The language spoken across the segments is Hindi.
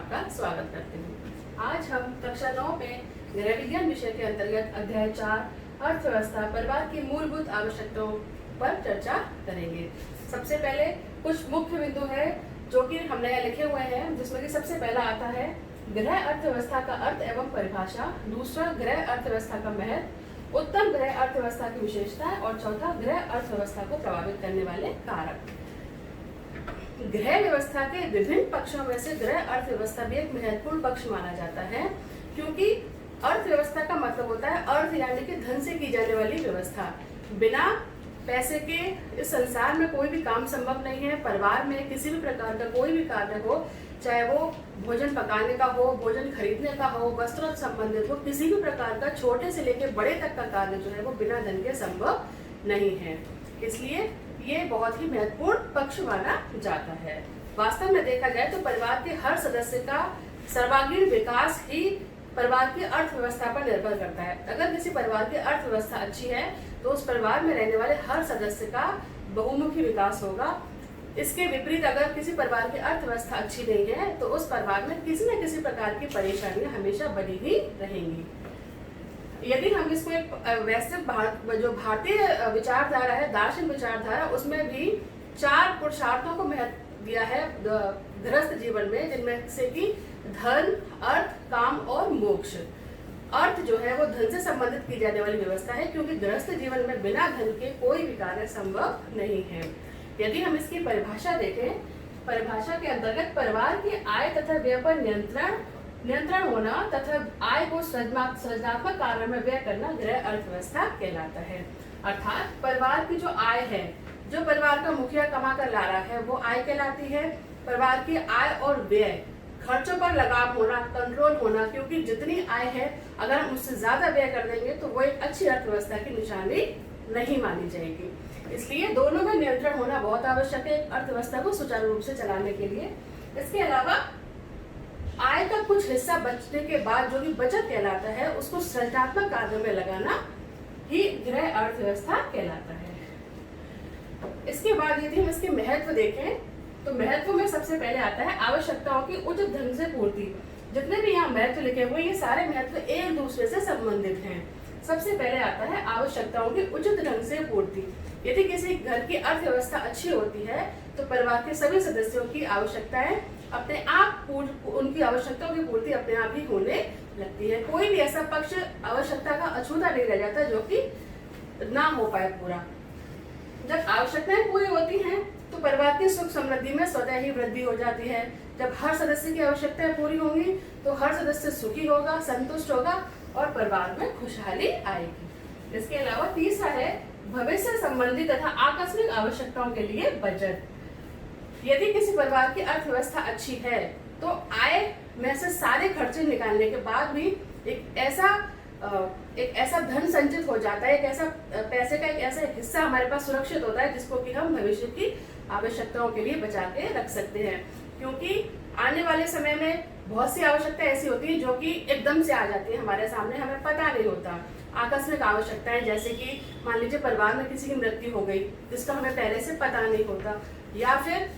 आपका स्वागत करती हूँ। आज हम कक्षा 9 में गृह विज्ञान विषय के अंतर्गत अध्याय 4 अर्थव्यवस्था परिवार की मूलभूत आवश्यकताओं पर चर्चा करेंगे। सबसे पहले कुछ मुख्य बिंदु है जो कि हमने यहाँ लिखे हुए हैं, जिसमें कि सबसे पहला आता है गृह अर्थव्यवस्था का अर्थ एवं परिभाषा, दूसरा गृह अर्थव्यवस्था का महत्व, उत्तम गृह अर्थव्यवस्था की विशेषताएं और चौथा गृह अर्थव्यवस्था को प्रभावित करने वाले कारक। गृह व्यवस्था के विभिन्न पक्षों में से गृह अर्थव्यवस्था भी एक महत्वपूर्ण पक्ष माना जाता है, क्योंकि अर्थव्यवस्था का मतलब होता है अर्थ यानी कि धन से की जाने वाली व्यवस्था। बिना पैसे के इस संसार में कोई भी काम संभव नहीं है। परिवार में किसी भी प्रकार का कोई भी कार्य हो, चाहे वो भोजन पकाने का हो, भोजन खरीदने का हो, वस्त्रों से संबंधित हो, किसी भी प्रकार का छोटे से लेकर बड़े तक का कार्य जो है वो बिना धन के संभव नहीं है। इसलिए ये बहुत ही महत्वपूर्ण पक्ष माना जाता है। वास्तव में देखा जाए तो परिवार के हर सदस्य का सर्वांगीण विकास ही परिवार की अर्थव्यवस्था पर निर्भर करता है। अगर किसी परिवार की अर्थव्यवस्था अच्छी है तो उस परिवार में रहने वाले हर सदस्य का बहुमुखी विकास होगा। इसके विपरीत अगर किसी परिवार की अर्थव्यवस्था अच्छी नहीं है तो उस परिवार में किसी न किसी प्रकार की परेशानियां हमेशा बनी ही रहेंगी। यदि हम इसको एक वैश्विक जो भारतीय विचारधारा है, दार्शनिक विचारधारा, उसमें भी 4 पुरुषार्थों को महत्व दिया है गृहस्थ जीवन में, जिनमें से कि धन, अर्थ, काम और मोक्ष। अर्थ जो है वो धन से संबंधित की जाने वाली व्यवस्था है, क्योंकि गृहस्थ जीवन में बिना धन के कोई भी कार्य संभव नहीं है। यदि हम इसकी परिभाषा देखें, परिभाषा के अंतर्गत परिवार की आय तथा व्यय पर नियंत्रण होना तथा आय को सृजनात्मक कार्य में व्यय करना गृह अर्थव्यवस्था कहलाता है। अर्थात परिवार की जो आय है, जो परिवार का मुखिया कमा कर ला रहा है, वो आय कहलाती है। परिवार की आय और व्यय, खर्चों पर लगाम होना, कंट्रोल होना, क्योंकि जितनी आय है अगर हम उससे ज्यादा व्यय कर देंगे तो वो एक अच्छी अर्थव्यवस्था की निशानी नहीं मानी जाएगी। इसलिए दोनों में नियंत्रण होना बहुत आवश्यक है अर्थव्यवस्था को सुचारू रूप से चलाने के लिए। इसके अलावा आय का कुछ हिस्सा बचने के बाद जो भी बचत कहलाता है, उसको सृजनात्मक कार्यों में लगाना ही गृह अर्थव्यवस्था कहलाता है। इसके बाद यदि हम इसके महत्व देखें तो महत्व में सबसे पहले आता है आवश्यकताओं की उचित ढंग से पूर्ति। जितने भी यहाँ महत्व लिखे हुए, ये सारे महत्व एक दूसरे से संबंधित हैं। सबसे पहले आता है आवश्यकताओं की उचित ढंग से पूर्ति। यदि किसी घर की अर्थव्यवस्था अच्छी होती है तो परिवार के सभी सदस्यों की आवश्यकताएं अपने आप उनकी आवश्यकताओं की पूर्ति अपने आप ही होने लगती है। कोई भी ऐसा पक्ष आवश्यकता का अछूता नहीं रह जाता जो कि ना हो पाए पूरा। जब आवश्यकताएं पूरी होती हैं तो परिवार की सुख समृद्धि में स्वतः ही वृद्धि हो जाती है। जब हर सदस्य की आवश्यकताएं पूरी होंगी तो हर सदस्य सुखी होगा, संतुष्ट होगा और परिवार में खुशहाली आएगी। इसके अलावा तीसरा है भविष्य संबंधी तथा आकस्मिक आवश्यकताओं के लिए बचत। यदि किसी परिवार की अर्थव्यवस्था अच्छी है तो आय में से सारे खर्चे निकालने के बाद भी एक ऐसा धन संचित हो जाता है, एक ऐसा पैसे का एक ऐसा हिस्सा हमारे पास सुरक्षित होता है जिसको कि हम भविष्य की आवश्यकताओं के लिए बचा के रख सकते हैं। क्योंकि आने वाले समय में बहुत सी आवश्यकताएं ऐसी होती है जो कि एकदम से आ जाती है हमारे सामने, हमें पता नहीं होता। आकस्मिक आवश्यकताएं जैसे कि मान लीजिए परिवार में किसी की मृत्यु हो गई जिसका हमें पहले से पता नहीं होता, या फिर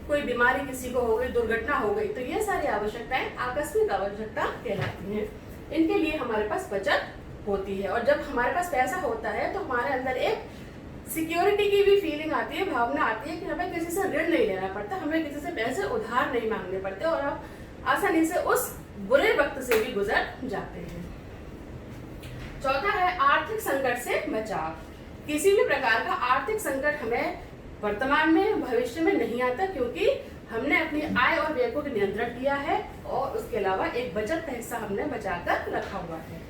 कोई बीमारी किसी को हो गई, दुर्घटना हो गई, तो ये सारी आवश्यकताएं आकस्मिक आवश्यकता कहलाती हैं। इनके लिए हमारे पास बचत होती है और जब हमारे पास पैसा होता है तो हमारे अंदर एक सिक्योरिटी की भी फीलिंग आती है, भावना आती है कि हमें किसी से ऋण नहीं लेना पड़ता, हमें किसी से पैसे उधार नहीं मांगने पड़ते और हम आसानी से उस बुरे वक्त से भी गुजर जाते हैं। चौथा है आर्थिक संकट से बचाव। किसी भी प्रकार का आर्थिक संकट हमें वर्तमान में, भविष्य में नहीं आता, क्योंकि हमने अपनी आय और व्यय को नियंत्रण किया है और उसके अलावा एक बचत का हिस्सा हमने बचाकर रखा हुआ है।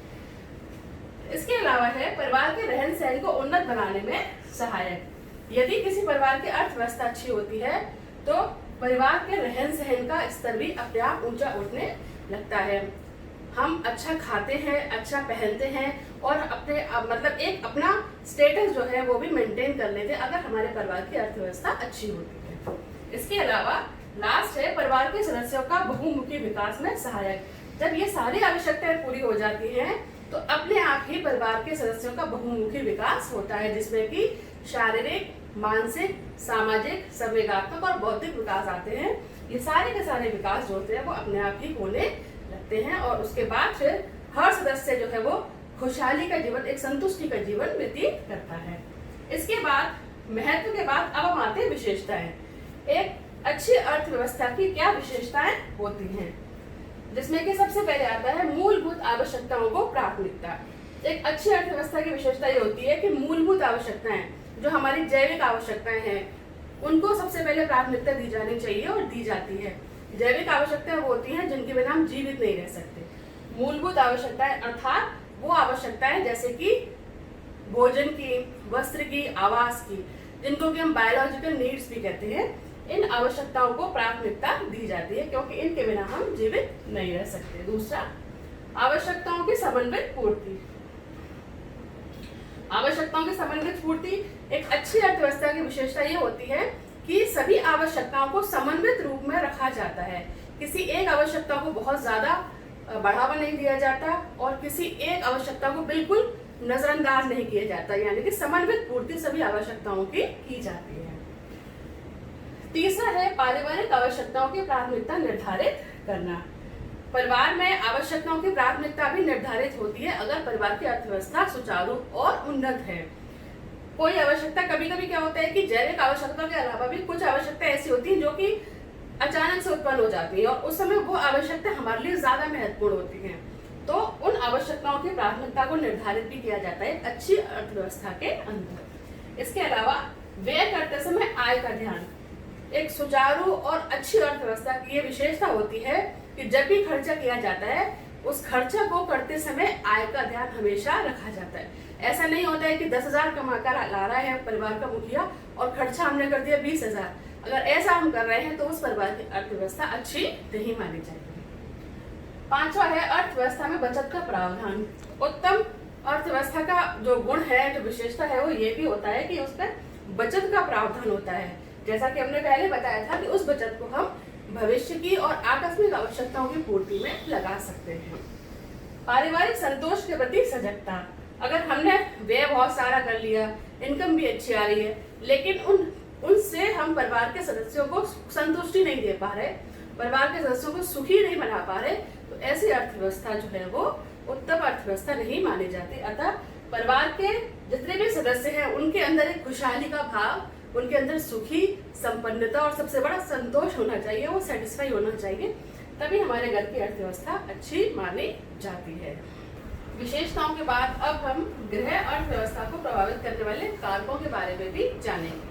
इसके अलावा है परिवार के रहन सहन को उन्नत बनाने में सहायक। यदि किसी परिवार की अर्थव्यवस्था अच्छी होती है तो परिवार के रहन सहन का स्तर भी अपने आप ऊंचा उठने लगता है। हम अच्छा खाते हैं, अच्छा पहनते हैं और अपने मतलब एक अपना स्टेटस जो है वो भी मेंटेन कर लेते हैं अगर हमारे परिवार की अर्थव्यवस्था अच्छी होती है। इसके अलावा लास्ट है परिवार के सदस्यों का बहुमुखी विकास में सहायक। जब ये सारी आवश्यकताएं पूरी हो जाती हैं तो अपने आप ही परिवार के सदस्यों का बहुमुखी विकास होता है, जिसमें कि शारीरिक, मानसिक, सामाजिक, संवेगात्मक और बौद्धिक विकास आते हैं। ये सारे के सारे विकास जो होते हैं वो अपने आप ही होने लगते हैं और उसके बाद फिर हर सदस्य जो है वो खुशहाली का जीवन, एक संतुष्टि का जीवन व्यतीत करता है। इसके बाद महत्व के बाद अब हम आते हैं विशेषताएं। एक अच्छी अर्थव्यवस्था की क्या विशेषताएं होती हैं, जिसमें कि सबसे पहले आता है मूलभूत आवश्यकताओं को प्राथमिकता। एक अच्छी अर्थव्यवस्था की विशेषता ये होती है कि मूलभूत आवश्यकताएं, जो हमारी जैविक आवश्यकताएं हैं, उनको सबसे पहले प्राथमिकता दी जानी चाहिए और दी जाती है। जैविक आवश्यकताएं वो होती हैं जिनके बिना हम जीवित नहीं रह सकते। मूलभूत आवश्यकताएं अर्थात वो आवश्यकताएं जैसे कि भोजन की, वस्त्र की, आवास की, जिनको कि हम बायोलॉजिकल नीड्स भी कहते हैं, इन आवश्यकताओं को प्राथमिकता दी जाती है क्योंकि इनके बिना हम जीवित नहीं रह सकते। दूसरा, आवश्यकताओं की समन्वित पूर्ति। आवश्यकताओं की समन्वित पूर्ति एक अच्छी अर्थव्यवस्था की विशेषता ये होती है कि सभी आवश्यकताओं को समन्वित रूप में रखा जाता है। किसी एक आवश्यकता को बहुत ज्यादा बढ़ावा नहीं दिया जाता और किसी एक आवश्यकता को बिल्कुल नजरअंदाज नहीं किया जाता, यानी कि समन्वित पूर्ति सभी आवश्यकताओं की जाती है। तीसरा है पारिवारिक आवश्यकताओं की प्राथमिकता निर्धारित करना। परिवार में आवश्यकताओं की प्राथमिकता भी निर्धारित होती है अगर परिवार की अर्थव्यवस्था सुचारू और उन्नत है। कोई आवश्यकता, कभी कभी क्या होता है कि जैविक आवश्यकताओं के अलावा भी कुछ आवश्यकता ऐसी होती है जो कि अचानक से उत्पन्न हो जाती है और उस समय वो आवश्यकता हमारे लिए ज्यादा महत्वपूर्ण होती है, तो उन आवश्यकताओं की प्राथमिकता को निर्धारित भी किया जाता है अच्छी अर्थव्यवस्था के अंदर। इसके अलावा व्यय करते समय आय का ध्यान। एक सुचारू और अच्छी अर्थव्यवस्था की ये विशेषता होती है कि जब भी खर्चा किया जाता है उस खर्चा को करते समय आय का ध्यान हमेशा रखा जाता है। ऐसा नहीं होता है कि 10,000 कमाकर ला रहा है परिवार का मुखिया और खर्चा हमने कर दिया 20,000। अगर ऐसा हम कर रहे हैं तो उस परिवार की अर्थव्यवस्था अच्छी नहीं मानी जाएगी। पांचवा है अर्थव्यवस्था में बचत का प्रावधान। उत्तम अर्थव्यवस्था का जो गुण है, जो विशेषता है, वो ये भी होता है कि उस पर बचत का प्रावधान होता है। जैसा कि हमने पहले बताया था कि उस बचत को हम भविष्य की और आकस्मिक आवश्यकताओं की पूर्ति में लगा सकते हैं। पारिवारिक संतोष के प्रति सजगता। अगर हमने व्यय बहुत सारा कर लिया, इनकम भी अच्छी आ रही है, लेकिन उनसे हम परिवार के सदस्यों को संतुष्टि नहीं दे पा रहे, परिवार के सदस्यों को सुखी नहीं बना पा रहे, तो ऐसी अर्थव्यवस्था जो है वो उत्तम अर्थव्यवस्था नहीं मानी जाती। अतः परिवार के जितने भी सदस्य हैं उनके अंदर एक खुशहाली का भाव, उनके अंदर सुखी, संपन्नता और सबसे बड़ा संतोष होना चाहिए, वो सेटिस्फाई होना चाहिए, तभी हमारे घर की अर्थव्यवस्था अच्छी मानी जाती है। विशेषताओं के बाद अब हम गृह अर्थव्यवस्था को प्रभावित करने वाले कारकों के बारे में भी जानेंगे।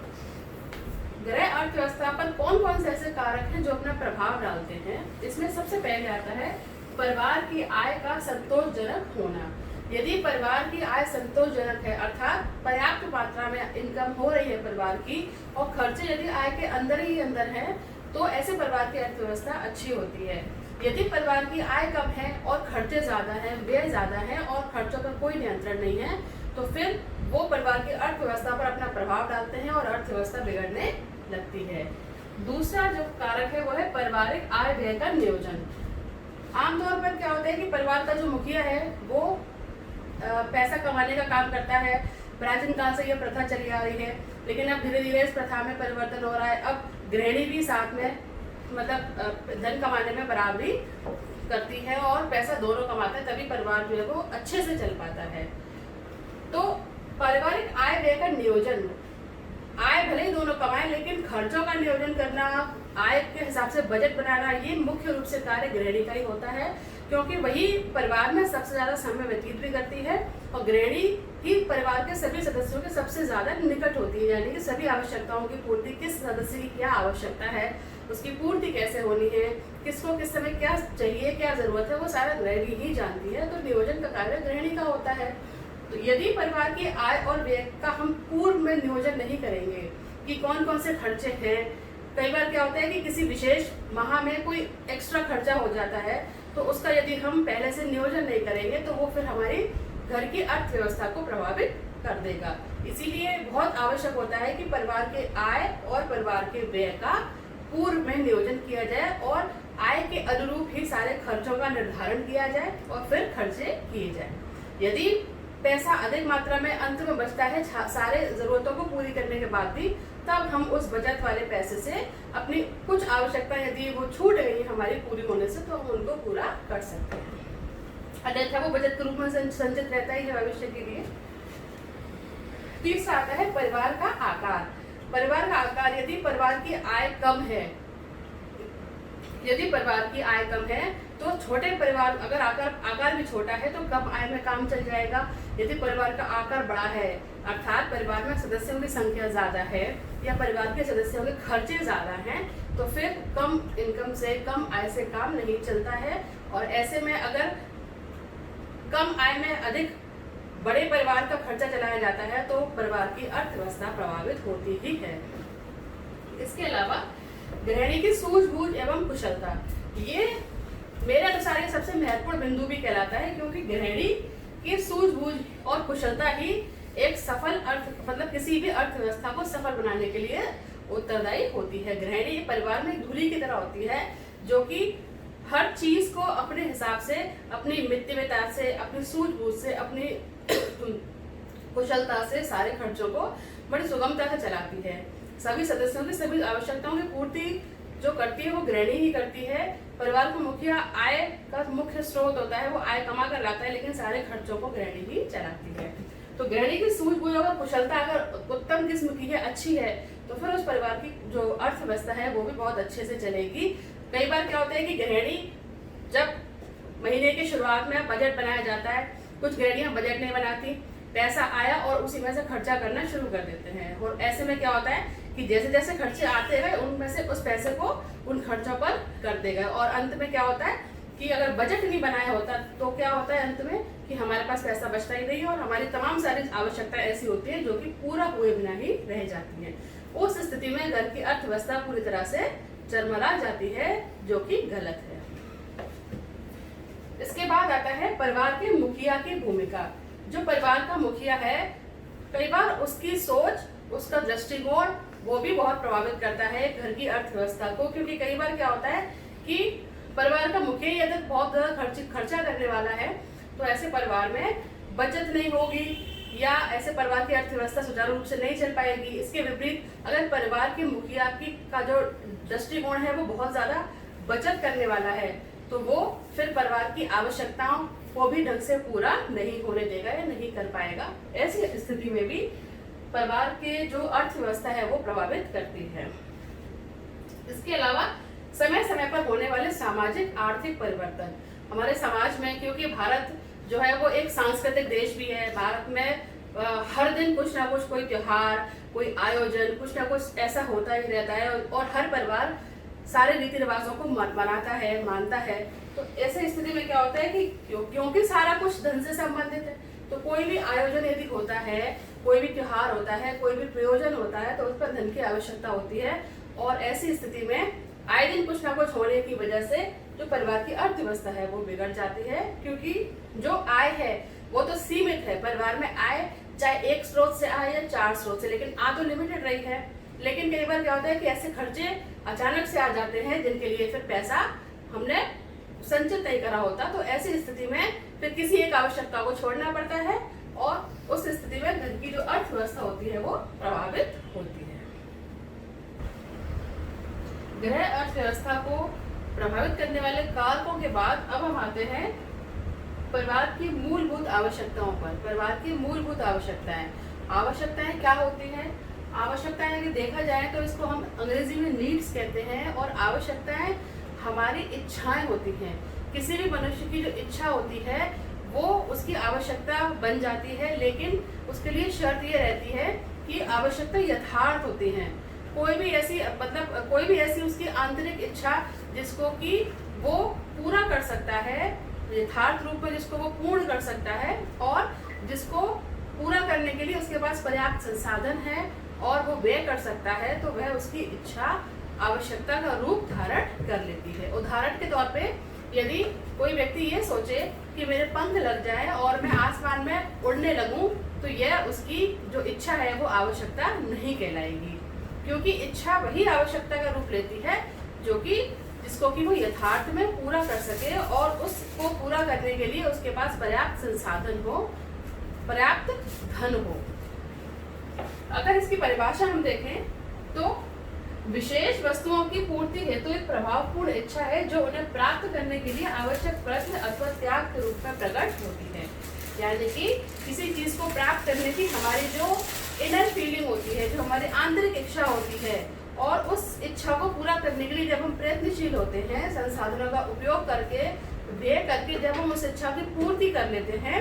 गृह अर्थव्यवस्था पर कौन कौन से ऐसे कारक हैं जो अपना प्रभाव डालते हैं। इसमें सबसे पहले आता है परिवार की आय का संतोषजनक होना। यदि परिवार की आय संतोषजनक है, अर्थात पर्याप्त मात्रा में इनकम हो रही है परिवार की और खर्चे यदि आय के अंदर ही अंदर है, तो ऐसे परिवार की अर्थव्यवस्था अच्छी होती है। यदि परिवार की आय कम है और खर्चे ज्यादा है, व्यय ज्यादा है और खर्चों पर कोई नियंत्रण नहीं है, तो फिर वो परिवार की अर्थव्यवस्था पर अपना प्रभाव डालते हैं और अर्थव्यवस्था बिगड़ने लगती है। दूसरा जो कारक है वो है पारिवारिक आय व्यय का नियोजन। आमतौर पर क्या होता है कि परिवार का जो मुखिया है वो पैसा कमाने का काम करता है। प्राचीन काल से यह प्रथा चली आ रही है, लेकिन अब धीरे धीरे इस प्रथा में परिवर्तन हो रहा है। अब गृहिणी भी साथ में मतलब धन कमाने में बराबरी करती है और पैसा दोनों कमाते हैं, तभी परिवार जो है वो अच्छे से चल पाता है। तो पारिवारिक आय व्यय का नियोजन, आय भले ही दोनों कमाएं लेकिन खर्चों का नियोजन करना, आय के हिसाब से बजट बनाना, ये मुख्य रूप से कार्य गृहिणी का ही होता है, क्योंकि वही परिवार में सबसे ज्यादा समय व्यतीत भी करती है और गृहिणी ही परिवार के सभी सदस्यों के सबसे ज्यादा निकट होती है। यानी कि सभी आवश्यकताओं की पूर्ति, किस सदस्य की क्या आवश्यकता है, उसकी पूर्ति कैसे होनी है, किसको किस समय क्या चाहिए, क्या जरूरत है, वो सारा गृहिणी ही जानती है। तो नियोजन का कार्य गृहिणी का होता है। तो यदि परिवार की आय और व्यय का हम पूर्व में नियोजन नहीं करेंगे कि कौन कौन से खर्चे हैं, कई बार क्या होता है कि किसी विशेष माह में कोई एक्स्ट्रा खर्चा हो जाता है, तो उसका यदि हम पहले से नियोजन नहीं करेंगे तो वो फिर हमारी घर की अर्थव्यवस्था को प्रभावित कर देगा। इसीलिए बहुत आवश्यक होता है कि परिवार के आय और परिवार के व्यय का पूर्व में नियोजन किया जाए और आय के अनुरूप ही सारे खर्चों का निर्धारण किया जाए और फिर खर्चे किए जाए। यदि पैसा अधिक मात्रा में अंत में बचता है सारे जरूरतों को पूरी करने के बाद भी, तब हम उस बचत वाले पैसे से अपनी कुछ आवश्यकता यदि वो छूट गई हमारी पूरी होने से, तो हम उनको पूरा कर सकते हैं। अन्यथा वो बचत के रूप में संचित रहता ही है भविष्य के लिए। तीसरा आता है परिवार का आकार। परिवार का आकार, यदि परिवार की आय कम है, यदि परिवार की आय कम है तो छोटे परिवार, अगर आकार भी छोटा है तो कम आय में काम चल जाएगा। यदि परिवार का आकार बड़ा है, अर्थात परिवार में सदस्यों की संख्या ज्यादा है या परिवार के सदस्यों के खर्चे ज्यादा हैं, तो फिर कम इनकम से, कम आय से काम नहीं चलता है। और ऐसे में अगर कम आय में अधिक बड़े परिवार का खर्चा चलाया जाता है तो परिवार की अर्थव्यवस्था प्रभावित होती ही है। इसके अलावा गृहिणी की सूझबूझ एवं कुशलता, ये मेरे अनुसार ये सबसे महत्वपूर्ण बिंदु भी कहलाता है, क्योंकि गृहिणी की सूझबूझ और कुशलता ही एक सफल मतलब किसी भी अर्थव्यवस्था को सफल बनाने के लिए उत्तरदायी होती है। गृहिणी परिवार में एक धुरी की तरह होती है, जो कि हर चीज को अपने हिसाब से, अपनी मितव्ययता से, अपनी सूझबूझ से, अपनी कुशलता से सारे खर्चों को बड़ी सुगमता से चलाती है। सभी सदस्यों की सभी आवश्यकताओं की पूर्ति जो करती है वो गृहिणी ही करती है। परिवार का मुखिया आय का मुख्य स्रोत होता है, वो आय कमा कर लाता है, लेकिन सारे खर्चों को गृहिणी ही चलाती है। तो गृहिणी की सूझबूझ और कुशलता अगर उत्तम किस्म की है, अच्छी है, तो फिर उस परिवार की जो अर्थव्यवस्था है वो भी बहुत अच्छे से चलेगी। कई बार क्या होता है कि गृहिणी, जब महीने की शुरुआत में बजट बनाया जाता है, कुछ गृहिणियां बजट नहीं बनाती, पैसा आया और उसी में से खर्चा करना शुरू कर देते हैं। और ऐसे में क्या होता है कि जैसे जैसे खर्चे आते गए उनमें से उस पैसे को उन खर्चों पर कर देगा, और अंत में क्या होता है कि अगर बजट नहीं बनाया होता तो क्या होता है अंत में कि हमारे पास पैसा बचता ही नहीं है और हमारी तमाम सारी आवश्यकताएं ऐसी होती है जो कि पूरा हुए बिना ही रह जाती है। उस स्थिति में घर की अर्थव्यवस्था पूरी तरह से चरमरा जाती है, जो कि गलत है। इसके बाद आता है परिवार के मुखिया की भूमिका। जो परिवार का मुखिया है, कई बार उसकी सोच, उसका दृष्टिकोण वो भी बहुत प्रभावित करता है घर की अर्थव्यवस्था को, क्योंकि कई बार क्या होता है कि परिवार का मुखिया यदि बहुत ज्यादा खर्चा करने वाला है तो ऐसे परिवार में बचत नहीं होगी या ऐसे परिवार की अर्थव्यवस्था सुचारू रूप से नहीं चल पाएगी। इसके विपरीत अगर परिवार के मुखिया का जो दृष्टिकोण है वो बहुत ज्यादा बचत करने वाला है, तो वो फिर परिवार की आवश्यकताओं को भी ढंग से पूरा नहीं होने देगा या नहीं कर पाएगा। ऐसी स्थिति में भी परिवार के जो अर्थव्यवस्था है वो प्रभावित करती है। इसके अलावा समय समय पर होने वाले सामाजिक आर्थिक परिवर्तन हमारे समाज में, क्योंकि भारत जो है वो एक सांस्कृतिक देश भी है। भारत में हर दिन कुछ ना कुछ कोई त्योहार, कोई आयोजन, कुछ ना कुछ ऐसा होता ही रहता है और हर परिवार सारे रीति रिवाजों को मनाता है, मानता है। तो ऐसे स्थिति में क्या होता है कि क्योंकि सारा कुछ धन से संबंधित है, तो कोई भी आयोजन यदि होता है, कोई भी त्योहार होता है, कोई भी प्रयोजन होता है, तो उस पर धन की आवश्यकता होती है। और ऐसी स्थिति में आए दिन कुछ ना कुछ होने की वजह से जो परिवार की अर्थव्यवस्था है वो बिगड़ जाती है, क्योंकि जो आय है वो तो सीमित है। परिवार में आय चाहे एक स्रोत से आए या 4 स्रोत से, लेकिन आ तो लिमिटेड रही है। लेकिन कई बार क्या होता है कि ऐसे खर्चे अचानक से आ जाते हैं जिनके लिए फिर पैसा हमने संचित नहीं करा होता। तो ऐसी स्थिति में फिर किसी एक आवश्यकता को छोड़ना पड़ता है और उस स्थिति में घर की जो अर्थव्यवस्था होती है वो प्रभावित होती है। गृह अर्थव्यवस्था को प्रभावित करने वाले कारकों के बाद अब हम आते हैं परिवार की मूलभूत आवश्यकताओं पर। परिवार की मूलभूत आवश्यकताएं क्या होती हैं? आवश्यकताएं यदि देखा जाए तो इसको हम अंग्रेजी में नीड्स कहते हैं, और आवश्यकताएं हमारी इच्छाएं होती हैं। किसी भी मनुष्य की जो इच्छा होती है वो उसकी आवश्यकता बन जाती है, लेकिन उसके लिए शर्त ये रहती है कि आवश्यकता यथार्थ होती है। कोई भी ऐसी उसकी आंतरिक इच्छा जिसको कि वो पूरा कर सकता है, यथार्थ रूप में जिसको वो पूर्ण कर सकता है और जिसको पूरा करने के लिए उसके पास पर्याप्त संसाधन है और वो व्यय कर सकता है, तो वह उसकी इच्छा आवश्यकता का रूप धारण कर लेती है। उदाहरण के तौर पे यदि कोई व्यक्ति ये सोचे कि मेरे पंख लग जाए और मैं आसमान में उड़ने लगूं, तो यह उसकी जो इच्छा है वो आवश्यकता नहीं कहलाएगी, क्योंकि इच्छा वही आवश्यकता का रूप लेती है जो कि जिसको कि वो यथार्थ में पूरा कर सके और उसको पूरा करने के लिए उसके पास पर्याप्त संसाधन हो। पर्याप्त धन हो। अगर इसकी परिभाषा हम देखें तो विशेष वस्तुओं की पूर्ति हेतु एक प्रभावपूर्ण इच्छा है जो उन्हें प्राप्त करने के लिए आवश्यक प्रयत्न अथवा त्याग के रूप में प्रकट होती है। यानी कि किसी चीज को प्राप्त करने की हमारी जो इनर फीलिंग होती है, जो हमारी आंतरिक इच्छा होती है, और उस इच्छा को पूरा करने के लिए जब हम प्रयत्नशील होते हैं, संसाधनों का उपयोग करके, व्यय करके जब हम उस इच्छा की पूर्ति कर लेते हैं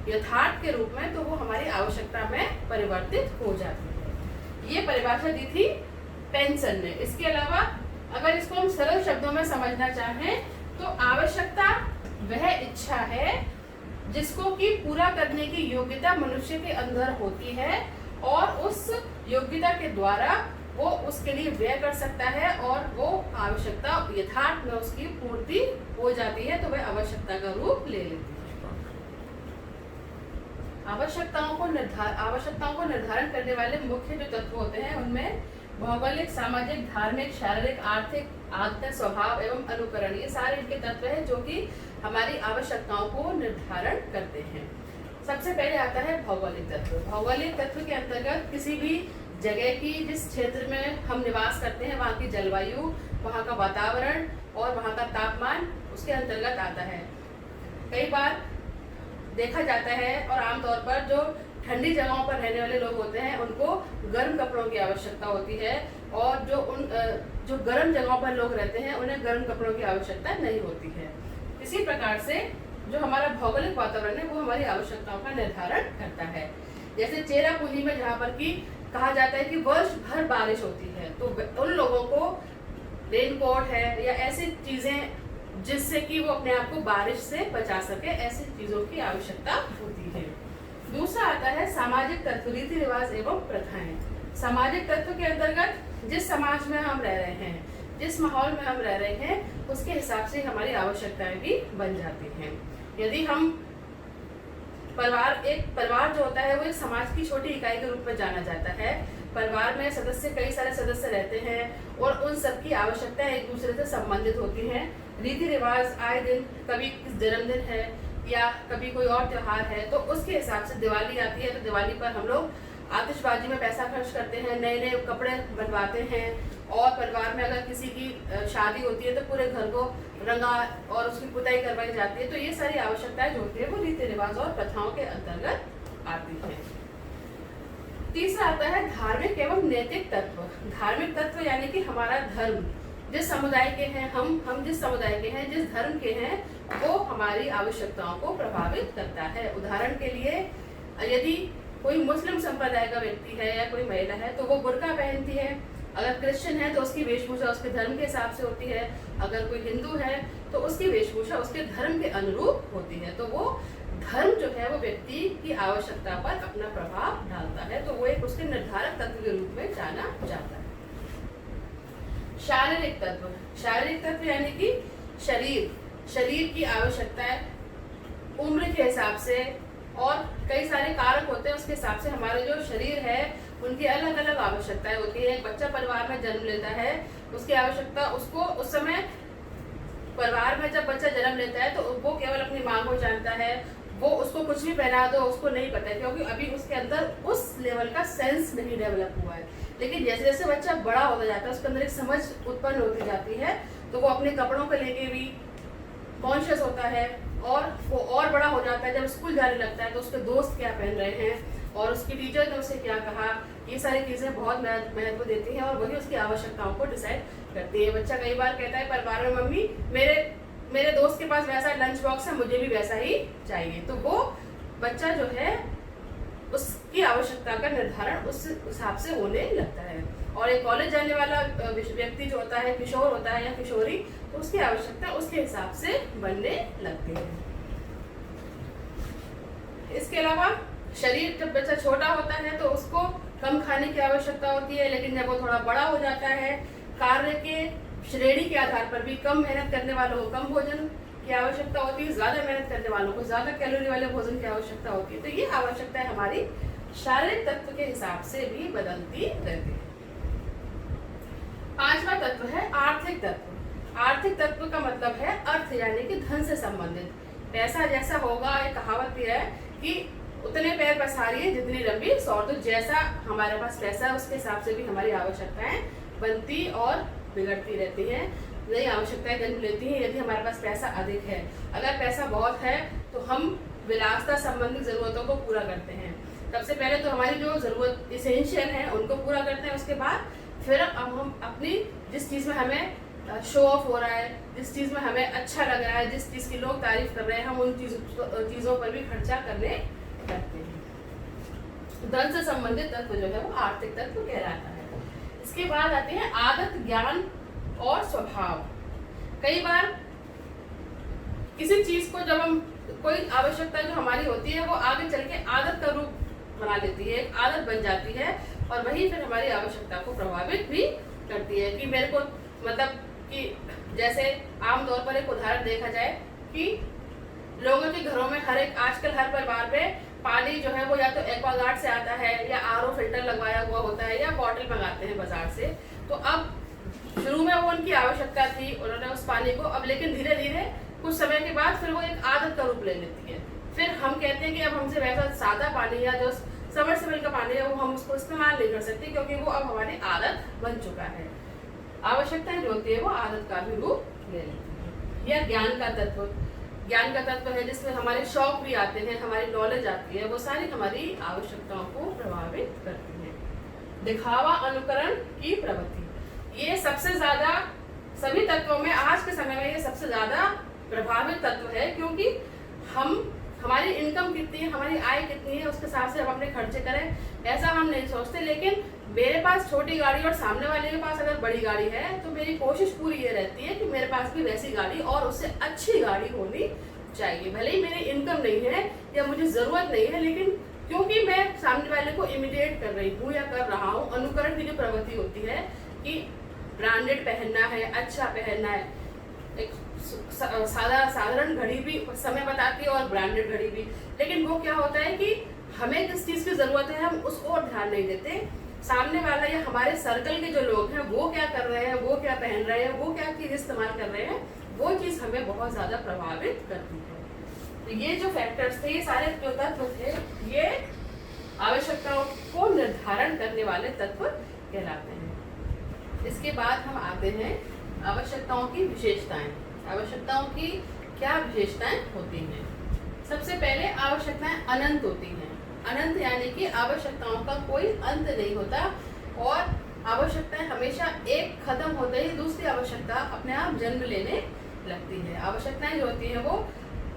यथार्थ के रूप में, तो वो हमारी आवश्यकता में परिवर्तित हो जाती है। ये परिभाषा दी थी पेंसन ने। इसके अलावा अगर इसको हम सरल शब्दों में समझना चाहें तो आवश्यकता वह इच्छा है जिसको कि पूरा करने की योग्यता मनुष्य के अंदर होती है और उस योग्यता के द्वारा वो उसके लिए व्यय कर सकता है और वो आवश्यकता यथार्थ में उसकी पूर्ति हो जाती है, तो वह आवश्यकता का रूप ले लेती है। आवश्यकताओं को निर्धारण करने वाले मुख्य जो तत्व होते हैं उनमें भौगोलिक, सामाजिक, धार्मिक, शारीरिक, आर्थिक, आत्म स्वभाव एवं अनुकरण, ये सारे इनके तत्व हैं जो कि हमारी आवश्यकताओं को निर्धारण करते हैं। सबसे पहले आता है भौगोलिक तत्व। भौगोलिक तत्व के अंतर्गत किसी भी जगह की, जिस क्षेत्र में हम निवास करते हैं, वहाँ की जलवायु, वहाँ का वातावरण और वहाँ का तापमान उसके अंतर्गत आता है। कई बार देखा जाता है और आमतौर पर जो ठंडी जगहों पर रहने वाले लोग होते हैं उनको गर्म कपड़ों की आवश्यकता होती है, और जो गर्म जगहों पर लोग रहते हैं उन्हें गर्म कपड़ों की आवश्यकता नहीं होती है। इसी प्रकार से जो हमारा भौगोलिक वातावरण है वो हमारी आवश्यकताओं का निर्धारण करता है। जैसे चेरापूंजी में जहाँ पर कि कहा जाता है कि वर्ष भर बारिश होती है, तो उन लोगों को रेनकोट है या ऐसी चीजें जिससे कि वो अपने आप को बारिश से बचा सके, ऐसी चीजों की आवश्यकता होती है। दूसरा आता है सामाजिक तत्व, रीति रिवाज एवं प्रथाएं। सामाजिक तत्व के अंतर्गत जिस समाज में हम रह रहे हैं, जिस माहौल में हम रह रहे हैं, उसके हिसाब से हमारी आवश्यकताएं भी बन जाती हैं। यदि हम एक परिवार जो होता है वो एक समाज की छोटी इकाई के रूप में जाना जाता है। परिवार में कई सारे सदस्य रहते हैं और उन सबकी आवश्यकताएं एक दूसरे से संबंधित होती हैं। रीति रिवाज आए दिन, कभी जन्मदिन है या कभी कोई और त्योहार है तो उसके हिसाब से दिवाली आती है तो दिवाली पर हम लोग आतिशबाजी में पैसा खर्च करते हैं, नए नए कपड़े बनवाते हैं, और परिवार में अगर किसी की शादी होती है तो पूरे घर को रंगा और उसकी पुताई करवाई जाती है। तो ये सारी आवश्यकताएं जो होती है वो रीति रिवाज और प्रथाओं के अंतर्गत आती है। तीसरा आता है धार्मिक एवं नैतिक तत्व। धार्मिक तत्व यानी कि हमारा धर्म, जिस समुदाय के हैं हम जिस समुदाय के हैं, जिस धर्म के हैं, वो हमारी आवश्यकताओं को प्रभावित करता है। उदाहरण के लिए यदि कोई मुस्लिम संप्रदाय का व्यक्ति है या कोई महिला है तो वो बुर्का पहनती है। अगर क्रिश्चियन है तो उसकी वेशभूषा उसके धर्म के हिसाब से होती है। अगर कोई हिंदू है तो उसकी वेशभूषा उसके धर्म के अनुरूप होती है। तो वो धर्म जो है वो व्यक्ति की आवश्यकता पर अपना प्रभाव डालता है, तो वो एक उसके निर्धारक तत्व के रूप में जाना जाता है। शारीरिक तत्व। शारीरिक तत्व यानी कि शरीर की आवश्यकताएं उम्र के हिसाब से और कई सारे कारक होते हैं, उसके हिसाब से हमारे जो शरीर है उनकी अलग अलग आवश्यकताएं होती है। एक बच्चा परिवार में जन्म लेता है, उसकी आवश्यकता उसको उस समय परिवार में जब बच्चा जन्म लेता है तो वो केवल अपनी माँ को जानता है, वो उसको कुछ भी पहना दो उसको नहीं पता है, क्योंकि अभी उसके अंदर उस लेवल का सेंस नहीं डेवलप हुआ है। लेकिन जैसे जैसे बच्चा बड़ा होता जाता है उसके अंदर एक समझ उत्पन्न होती जाती है, तो वो अपने कपड़ों को लेके भी कॉन्शियस होता है, और वो और बड़ा हो जाता है जब स्कूल जाने लगता है तो उसके दोस्त क्या पहन रहे हैं और उसकी टीचर ने उसे क्या कहा, ये सारी चीज़ें बहुत महत्व देती हैं और वही उसकी आवश्यकताओं को डिसाइड करती है। बच्चा कई बार कहता है परिवार में, मम्मी मेरे दोस्त के पास वैसा लंच बॉक्स है, मुझे भी वैसा ही चाहिए। तो वो बच्चा जो है उसकी आवश्यकता का निर्धारण उस हिसाब से होने लगता है। और एक कॉलेज जाने वाला व्यक्ति जो होता है, किशोर होता है या किशोरी, तो उसकी आवश्यकता उसके हिसाब से बनने लगती है। इसके अलावा शरीर जब बच्चा छोटा होता है तो उसको कम खाने की आवश्यकता होती है, लेकिन जब वो थोड़ा बड़ा हो जाता है, कार्य के श्रेणी के आधार पर भी कम मेहनत करने वालों को कम भोजन की आवश्यकता होती है, ज्यादा मेहनत करने वालों को ज्यादा कैलोरी वाले भोजन की आवश्यकता होती है। तो ये आवश्यकताएं हमारी शारीरिक तत्व के हिसाब से भी बदलती रहती है। पांचवा तत्व है आर्थिक तत्व। आर्थिक तत्व का मतलब है अर्थ यानी कि धन से संबंधित। पैसा जैसा होगा, एक कहावत है कि उतने पैर पसारिए जितनी लंबी सौर। तो जैसा हमारे पास पैसा है उसके हिसाब से भी हमारी आवश्यकताएं बनती और बिगड़ती रहती हैं, नई आवश्यकताएं जन्म लेती हैं यदि हमारे पास पैसा अधिक है। अगर पैसा बहुत है तो हम विलासिता संबंधी जरूरतों को पूरा करते हैं। सबसे पहले तो हमारी जो जरूरत इसेंशियल है उनको पूरा करते हैं, उसके बाद फिर अब हम अपनी जिस चीज़ में हमें शो ऑफ हो रहा है, जिस चीज़ में हमें अच्छा लग रहा है, जिस चीज़ की लोग तारीफ कर रहे हैं, हम उन चीज़ों पर भी खर्चा करने लगते हैं। धन से संबंधित तत्व जो है वो आर्थिक तत्व कहलाता है। इसके बाद आते हैं आदत, ज्ञान और स्वभाव। कई बार किसी चीज को जब हम कोई आवश्यकता जो हमारी होती है वो आगे चल के आदत का रूप बना लेती है, एक आदत बन जाती है और वही फिर हमारी आवश्यकता को प्रभावित भी करती है। कि मेरे को मतलब कि जैसे आमतौर पर एक उदाहरण देखा जाए कि लोगों के घरों में आजकल हर परिवार में पानी जो है वो या तो एक्वागार्ड से आता है या आरओ फिल्टर लगवाया हुआ होता है या बॉटल मंगाते हैं बाजार से। तो अब शुरू में वो उनकी आवश्यकता थी, उन्होंने उस पानी को, अब लेकिन धीरे धीरे कुछ समय के बाद फिर वो एक आदत का रूप ले लेती है। फिर हम कहते हैं कि अब हमसे वैसा सादा पानी या जो सबमर्सिबल का पानी है वो हम उसको इस्तेमाल नहीं कर सकते क्योंकि वो अब हमारी आदत बन चुका है। आवश्यकताएं जो होती है वो आदत का भी रूप ले लेती है। या ज्ञान का तत्व, ज्ञान का तत्व है जिसमें हमारे शौक भी आते हैं, हमारी नॉलेज आती है, वो सारी हमारी आवश्यकताओं को प्रभावित करती है। दिखावा, अनुकरण की प्रवृत्ति, ये सबसे ज्यादा सभी तत्वों में आज के समय में ये सबसे ज्यादा प्रभावित तत्व है, क्योंकि हमारी इनकम कितनी है, हमारी आय कितनी है, उसके हिसाब से हम अपने खर्चे करें ऐसा हम नहीं सोचते। लेकिन मेरे पास छोटी गाड़ी और सामने वाले के पास अगर बड़ी गाड़ी है तो मेरी कोशिश पूरी ये रहती है कि मेरे पास भी वैसी गाड़ी और उससे अच्छी गाड़ी होनी चाहिए। भले ही मेरी इनकम नहीं है या मुझे जरूरत नहीं है, लेकिन क्योंकि मैं सामने वाले को इमिटेट कर रही हूँ या कर रहा हूँ, अनुकरण की जो प्रवृत्ति होती है कि ब्रांडेड पहनना है, अच्छा पहनना है, एक साधारण घड़ी भी समय बताती है और ब्रांडेड घड़ी भी, लेकिन वो क्या होता है कि हमें किस चीज की जरूरत है हम उसको ध्यान नहीं देते। सामने वाला या हमारे सर्कल के जो लोग हैं वो क्या कर रहे हैं, वो क्या पहन रहे हैं, वो क्या चीज इस्तेमाल कर रहे हैं, वो चीज हमें बहुत ज्यादा प्रभावित करती है। तो ये जो फैक्टर्स थे, ये सारे जो तत्व थे, ये आवश्यकताओं को निर्धारण करने वाले तत्व कहलाते हैं। इसके बाद हम आते हैं आवश्यकताओं की विशेषताएं। आवश्यकताओं की क्या विशेषताएं होती हैं? सबसे पहले आवश्यकताएं अनंत होती हैं। अनंत यानी कि आवश्यकताओं का कोई अंत नहीं होता और आवश्यकताएं हमेशा एक खत्म होते ही दूसरी आवश्यकता अपने आप जन्म लेने लगती है। आवश्यकताएं जो होती हैं वो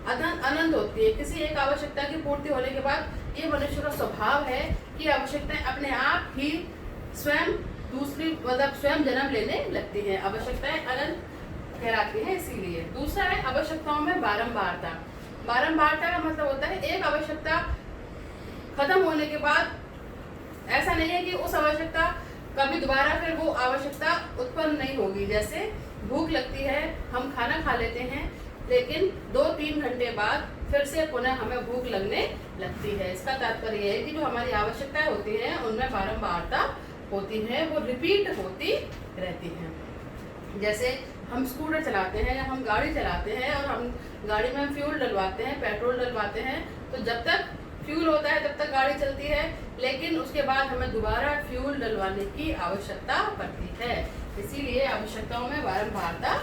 अनंत होती है। किसी एक आवश्यकता की पूर्ति होने के बाद ये मनुष्य का स्वभाव है कि आवश्यकताएं अपने आप ही स्वयं स्वयं जन्म लेने लगती है। आवश्यकताएं अनंत कहलाती है इसीलिए। दूसरा है आवश्यकताओं में बारंबारता। बारंबारता का मतलब होता है एक आवश्यकता खत्म होने के बाद ऐसा नहीं है कि उस आवश्यकता कभी दोबारा फिर वो आवश्यकता उत्पन्न नहीं होगी। जैसे भूख लगती है, हम खाना खा लेते हैं, लेकिन 2-3 घंटे बाद फिर से पुनः हमें भूख लगने लगती है। इसका तात्पर्य है कि जो हमारी आवश्यकताएं होती हैं उनमें बारंबारता होती है, वो रिपीट होती रहती हैं। जैसे हम स्कूटर चलाते हैं या हम गाड़ी चलाते हैं और हम गाड़ी में हम फ्यूल डलवाते हैं, पेट्रोल डलवाते हैं, तो जब तक फ्यूल होता है तब तक गाड़ी चलती है, लेकिन उसके बाद हमें दोबारा फ्यूल डलवाने की आवश्यकता पड़ती है। इसीलिए आवश्यकताओं में बारंबारता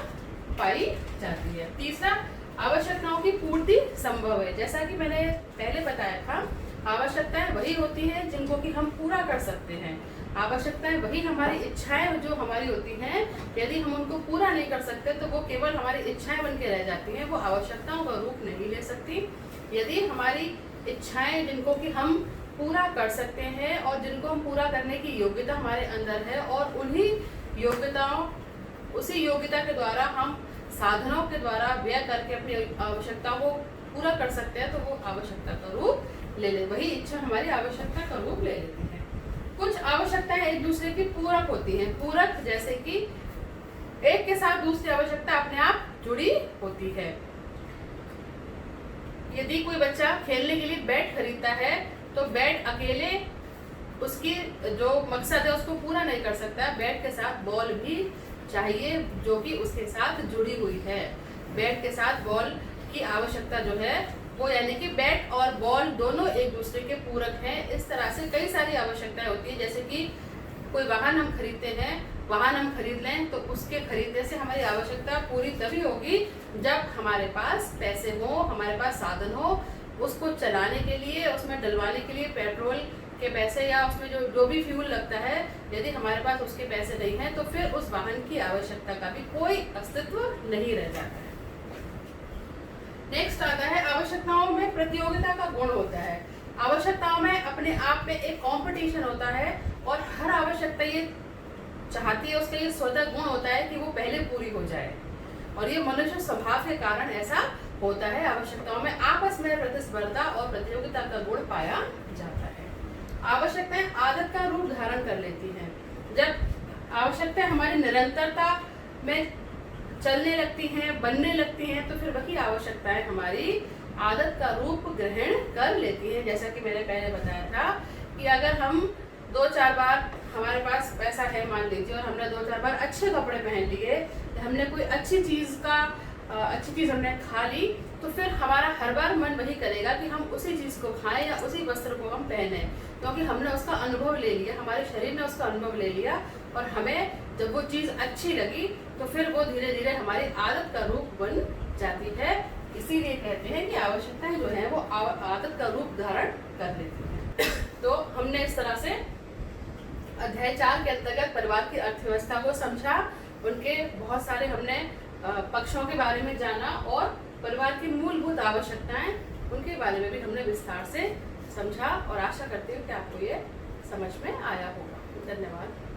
पाई जाती है। तीसरा, आवश्यकताओं की पूर्ति संभव है। जैसा कि मैंने पहले बताया था, आवश्यकताएं वही होती हैं जिनको कि हम पूरा कर सकते हैं। आवश्यकताएं वही हमारी इच्छाएं जो हमारी होती हैं, यदि हम उनको पूरा नहीं कर सकते तो वो केवल हमारी इच्छाएं बन के रह जाती हैं, वो आवश्यकताओं का रूप नहीं ले सकती। यदि हमारी इच्छाएं जिनको कि हम पूरा कर सकते हैं और जिनको हम पूरा करने की योग्यता हमारे अंदर है और उसी योग्यता के द्वारा हम साधनों के द्वारा व्यय करके अपनी आवश्यकता को पूरा कर सकते हैं, तो वो आवश्यकता का रूप ले ले, वही इच्छा हमारी आवश्यकता का रूप ले लेती है। कुछ आवश्यकताएं एक दूसरे की पूरक होती हैं। पूरक जैसे कि एक के साथ दूसरी आवश्यकता अपने आप जुड़ी होती है। यदि कोई बच्चा खेलने के लिए बैट खरीदता है तो बैट अकेले उसकी जो मकसद है उसको पूरा नहीं कर सकता। बैट के साथ बॉल भी चाहिए जो कि उसके साथ जुड़ी हुई है। बैट के साथ बॉल की आवश्यकता जो है वो यानी कि बैट और बॉल दोनों एक दूसरे के पूरक हैं। इस तरह से कई सारी आवश्यकताएं होती है, जैसे कि कोई वाहन हम खरीदते हैं, वाहन हम खरीद लें तो उसके खरीदने से हमारी आवश्यकता पूरी तभी होगी जब हमारे पास पैसे हो, हमारे पास साधन हो उसको चलाने के लिए, उसमें डलवाने के लिए पेट्रोल के पैसे या उसमें जो भी फ्यूल लगता है, यदि हमारे पास उसके पैसे नहीं हैं तो फिर उस वाहन की आवश्यकता का भी कोई अस्तित्व नहीं रह जाता है। नेक्स्ट आता है आवश्यकताओं में प्रतियोगिता का गुण होता है। आवश्यकताओं में अपने आप में एक कंपटीशन होता है और हर आवश्यकता ये चाहती है, उसका ये स्वतः गुण होता है कि वो पहले पूरी हो जाए, और ये मनुष्य स्वभाव के कारण ऐसा होता है। आवश्यकताओं में आपस में प्रतिस्पर्धा और प्रतियोगिता का गुण पाया जाता है। आवश्यकताएं आदत का रूप धारण कर लेती हैं। जब आवश्यकताएं हमारी निरंतरता में चलने लगती हैं, बनने लगती हैं, तो फिर वही आवश्यकताएं हमारी आदत का रूप ग्रहण कर लेती हैं। जैसा कि मैंने पहले बताया था कि अगर हम 2-4 बार हमारे पास पैसा है मान लीजिए और हमने 2-4 बार अच्छे कपड़े पहन लिए, हमने कोई अच्छी चीज़ हमने खा ली, तो फिर हमारा हर बार मन वही करेगा कि हम उसी चीज़ को खाएं या उसी वस्त्र को हम पहने, क्योंकि हमने उसका अनुभव ले लिया, हमारे शरीर ने उसका अनुभव ले लिया और हमें जब वो चीज़ अच्छी लगी तो फिर वो धीरे धीरे हमारी आदत का रूप बन जाती है। इसीलिए कहते हैं कि आवश्यकताएं जो है वो आदत का रूप धारण कर लेती हैं। तो हमने इस तरह से अध्याय 4 के अंतर्गत परिवार की अर्थव्यवस्था को समझा, उनके बहुत सारे हमने पक्षों के बारे में जाना और परिवार की मूलभूत आवश्यकताएं उनके बारे में भी हमने विस्तार से समझा, और आशा करती हूँ कि आपको ये समझ में आया होगा। धन्यवाद।